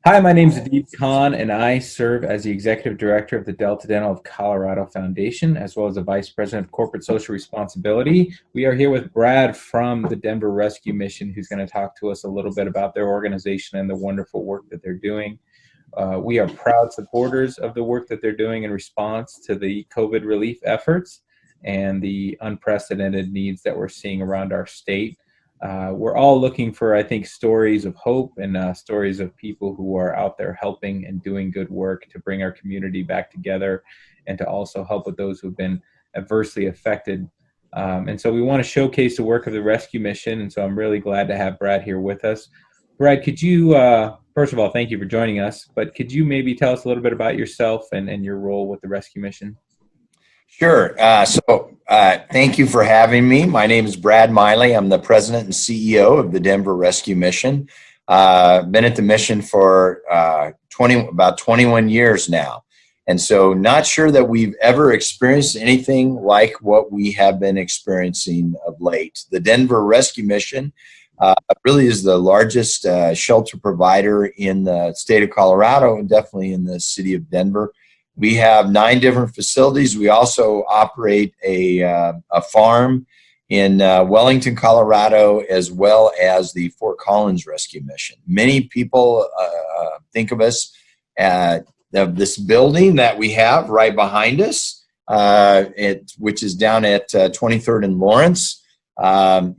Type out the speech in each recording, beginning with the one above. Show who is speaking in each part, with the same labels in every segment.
Speaker 1: Hi, my name is Adib Khan, and I serve as the Executive Director of the Delta Dental of Colorado Foundation, as well as the Vice President of Corporate Social Responsibility. We are here with Brad from the Denver Rescue Mission, who's going to talk to us a little bit about their organization and the wonderful work that they're doing. We are proud supporters of the work that they're doing in response to the COVID relief efforts and the unprecedented needs that we're seeing around our state. We're all looking for, I think, stories of hope and stories of people who are out there helping and doing good work to bring our community back together and to also help with those who've been adversely affected. And so we want to showcase the work of the rescue mission. And so I'm really glad to have Brad here with us. Brad, could you, first of all, thank you for joining us, but could you maybe tell us a little bit about yourself and your role with the rescue mission?
Speaker 2: Sure. Thank you for having me. My name is Brad Meuli. I'm the president and CEO of the Denver Rescue Mission. Been at the mission for about 21 years now. And so not sure that we've ever experienced anything like what we have been experiencing of late. The Denver Rescue Mission really is the largest shelter provider in the state of Colorado and definitely in the city of Denver. We have 9 different facilities. We also operate a farm in Wellington, Colorado, as well as the Fort Collins Rescue Mission. Many people think of us of this building that we have right behind us, which is down at 23rd and Lawrence. But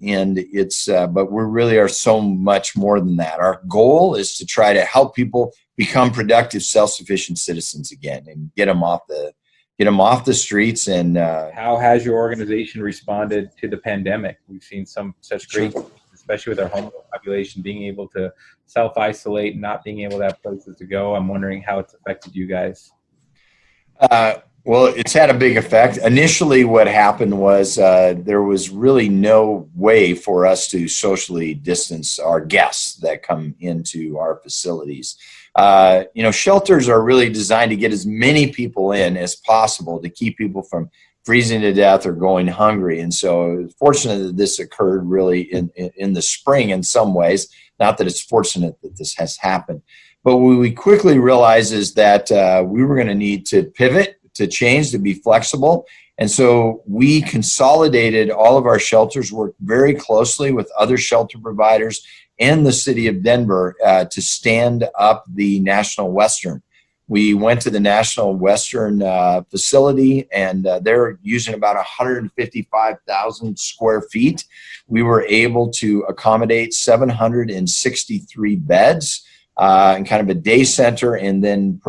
Speaker 2: we really are so much more than that. Our goal is to try to help people become productive, self-sufficient citizens again and get them off the streets. And
Speaker 1: how has your organization responded to the pandemic? We've seen such great, especially with our homeless population, being able to self-isolate, not being able to have places to go. I'm wondering how it's affected you guys.
Speaker 2: Well, it's had a big effect. Initially, what happened was there was really no way for us to socially distance our guests that come into our facilities. Shelters are really designed to get as many people in as possible to keep people from freezing to death or going hungry. And so fortunate that this occurred really in the spring in some ways. Not that it's fortunate that this has happened. But what we quickly realized is that we were going to need to pivot, to change, to be flexible. And so we consolidated all of our shelters, worked very closely with other shelter providers and the city of Denver to stand up the National Western. We went to the National Western facility, and they're using about 155,000 square feet. We were able to accommodate 763 beds and kind of a day center, and then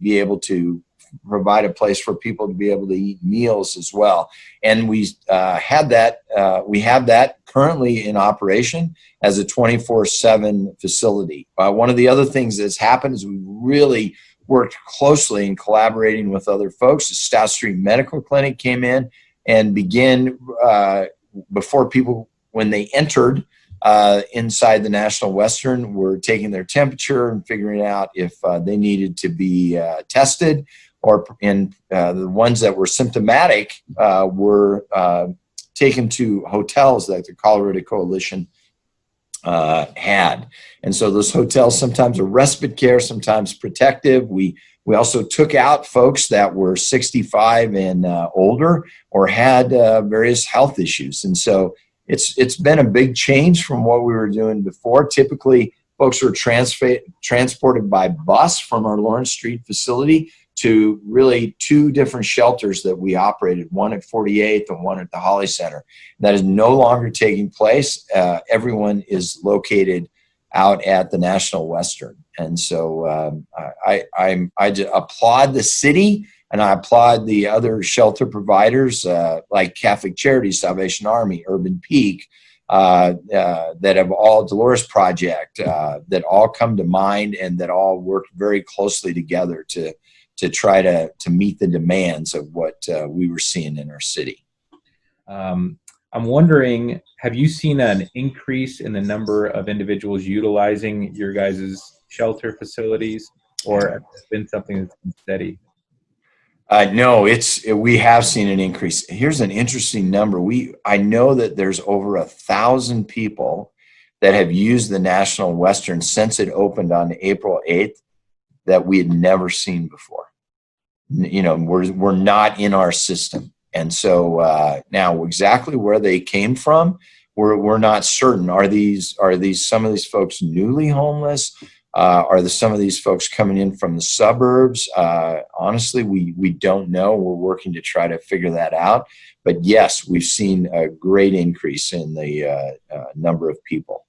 Speaker 2: be able to provide a place for people to be able to eat meals as well. And we have that currently in operation as a 24/7 facility. One of the other things that's happened is we really worked closely in collaborating with other folks. The Stout Street Medical Clinic came in and began before people, when they entered inside the National Western, were taking their temperature and figuring out if they needed to be tested, or the ones that were symptomatic were taken to hotels that the Colorado Coalition had. And so those hotels sometimes are respite care, sometimes protective. We also took out folks that were 65 and older or had various health issues. And so it's been a big change from what we were doing before. Typically, folks were transported by bus from our Lawrence Street facility to really 2 different shelters that we operated, one at 48th and one at the Holly Center. That is no longer taking place. Everyone is located out at the National Western. And so I applaud the city, and I applaud the other shelter providers like Catholic Charities, Salvation Army, Urban Peak, that have all, Dolores Project, that all come to mind and that all work very closely together to try to meet the demands of what we were seeing in our city.
Speaker 1: I'm wondering, have you seen an increase in the number of individuals utilizing your guys' shelter facilities, or has it been something that's been steady?
Speaker 2: No, we have seen an increase. Here's an interesting number. I know that there's over 1,000 people that have used the National Western since it opened on April 8th that we had never seen before. You know, we're not in our system. And so now exactly where they came from, we're not certain. Are these some of these folks newly homeless? Are some of these folks coming in from the suburbs? Honestly, we don't know. We're working to try to figure that out. But yes, we've seen a great increase in the number of people.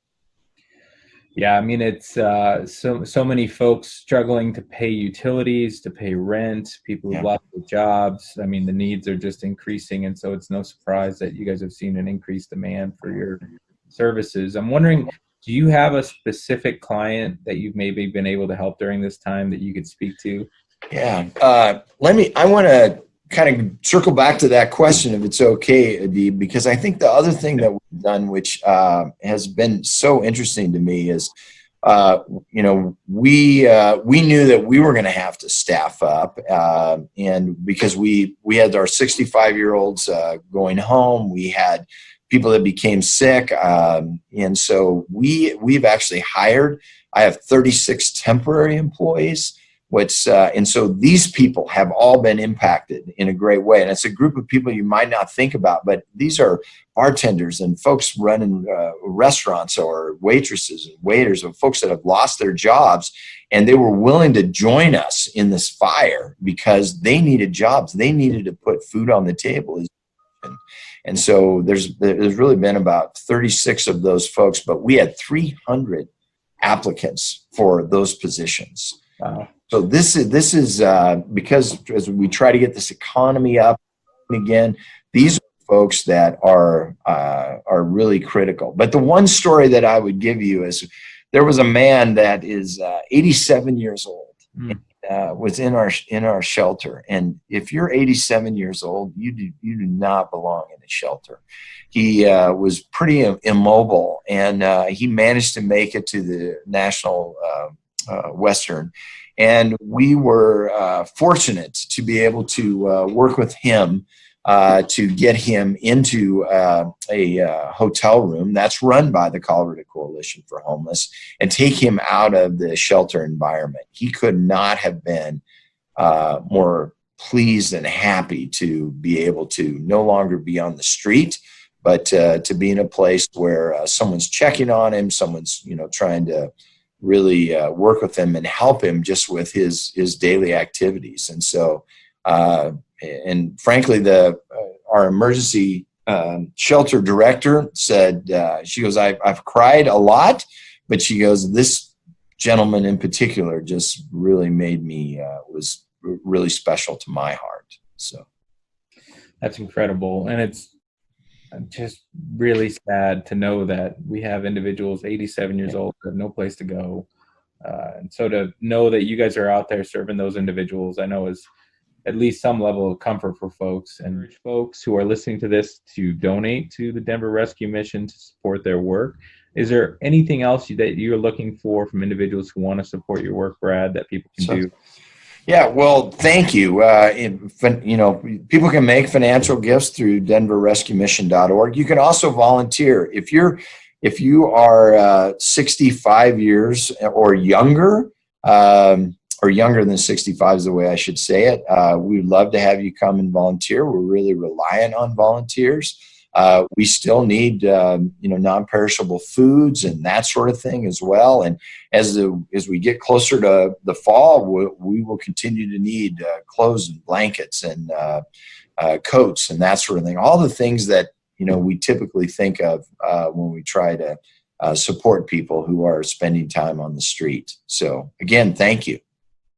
Speaker 1: Yeah, I mean, it's so many folks struggling to pay utilities, to pay rent, people who've
Speaker 2: Yeah.
Speaker 1: lost their jobs. I mean, the needs are just increasing, and so it's no surprise that you guys have seen an increased demand for your services. I'm wondering, do you have a specific client that you've maybe been able to help during this time that you could speak to?
Speaker 2: Yeah. I want to kind of circle back to that question, if it's okay, Adib, because I think the other thing that we've done, which has been so interesting to me, is, you know, we knew that we were going to have to staff up, and because we had our 65-year-olds going home, we had people that became sick, and so we've actually hired. I have 36 temporary employees. And so these people have all been impacted in a great way. And it's a group of people you might not think about, but these are bartenders and folks running restaurants, or waitresses and waiters, and folks that have lost their jobs. And they were willing to join us in this fire because they needed jobs. They needed to put food on the table. And so there's really been about 36 of those folks, but we had 300 applicants for those positions.
Speaker 1: Wow.
Speaker 2: So this is because as we try to get this economy up again, these are folks that are really critical. But the one story that I would give you is there was a man that is 87 years old. Was in our shelter, and if you're 87 years old, you do not belong in a shelter. He was pretty immobile, and he managed to make it to the National Western. And we were fortunate to be able to work with him to get him into a hotel room that's run by the Colorado Coalition for Homeless and take him out of the shelter environment. He could not have been more pleased and happy to be able to no longer be on the street, but to be in a place where someone's checking on him, someone's trying to really work with him and help him just with his daily activities. And so, and frankly, our emergency shelter director said, she goes, I've cried a lot, but she goes, this gentleman in particular just really made me, was really special to my heart. So
Speaker 1: That's incredible. And it's just really sad to know that we have individuals 87 years old who have no place to go. And so to know that you guys are out there serving those individuals, I know is at least some level of comfort for folks, and folks who are listening to this to donate to the Denver Rescue Mission to support their work. Is there anything else that you're looking for from individuals who want to support your work, Brad, that people can do?
Speaker 2: Yeah, well, thank you. People can make financial gifts through denverrescuemission.org. You can also volunteer. If you are 65 years or younger than 65 is the way I should say it, we'd love to have you come and volunteer. We're really reliant on volunteers. We still need, non-perishable foods and that sort of thing as well. And as we get closer to the fall, we will continue to need clothes and blankets and coats and that sort of thing. All the things that, we typically think of when we try to support people who are spending time on the street. So again, thank you.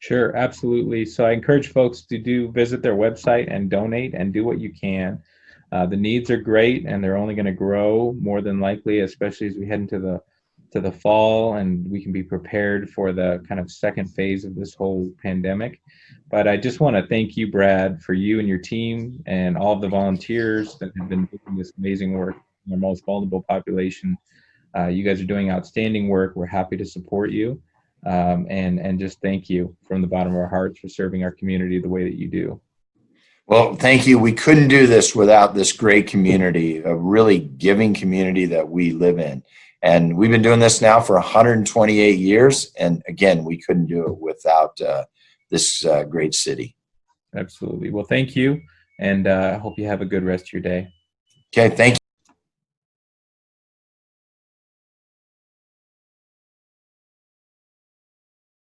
Speaker 1: Sure, absolutely. So I encourage folks to visit their website and donate and do what you can. The needs are great, and they're only going to grow more than likely, especially as we head into the fall and we can be prepared for the kind of second phase of this whole pandemic. But I just want to thank you, Brad, for you and your team and all of the volunteers that have been doing this amazing work in our most vulnerable population. You guys are doing outstanding work. We're happy to support you. And just thank you from the bottom of our hearts for serving our community the way that you do.
Speaker 2: Well, thank you. We couldn't do this without this great community, a really giving community that we live in. And we've been doing this now for 128 years. And again, we couldn't do it without this great city.
Speaker 1: Absolutely. Well, thank you, and I hope you have a good rest of your day.
Speaker 2: Okay, thank you.